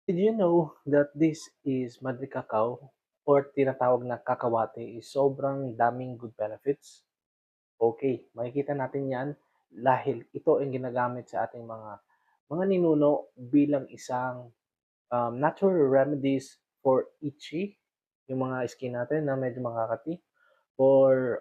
Did you know that this is Madre Cacao or tinatawag na kakawate is sobrang daming good benefits? Okay, makikita natin 'yan dahil ito ang ginagamit sa ating mga ninuno bilang isang, natural remedies for itchy, yung mga skin natin na medyo makakati, for,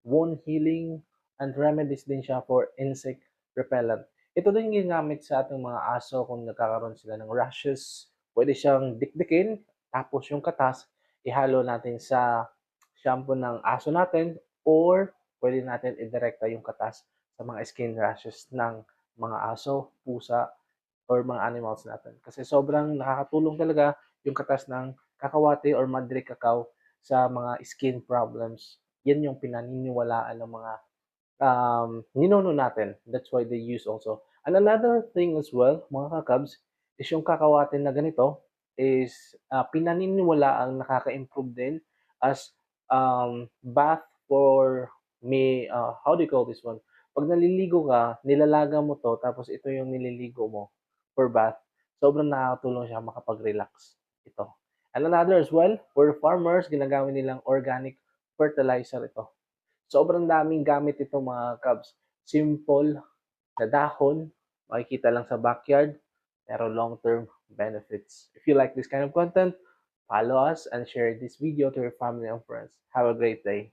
wound healing, and remedies din siya for insect repellent. Ito din yung ginamit sa ating mga aso kung nagkakaroon sila ng rashes. Pwede siyang dikdikin, tapos yung katas ihalo natin sa shampoo ng aso natin or pwede natin idirekta yung katas sa mga skin rashes ng mga aso, pusa, or mga animals natin. Kasi sobrang nakakatulong talaga yung katas ng kakawate or madre cacao sa mga skin problems. Yan yung pinaniniwalaan ng mga ninuno natin. That's why they use also. And another thing as well, mga kakabs, is yung kakawate na ganito is pinaniniwalaang nakaka-improve din as bath for me, how do you call this one? Pag naliligo ka, nilalaga mo to, tapos ito yung nililigo mo for bath. Sobrang nakakatulong siya makapag-relax ito. And another as well, for farmers, ginagamit nilang organic fertilizer ito. Sobrang daming gamit ito mga kabs. Simple na dahon, makikita lang sa backyard, pero long-term benefits. If you like this kind of content, follow us and share this video to your family and friends. Have a great day.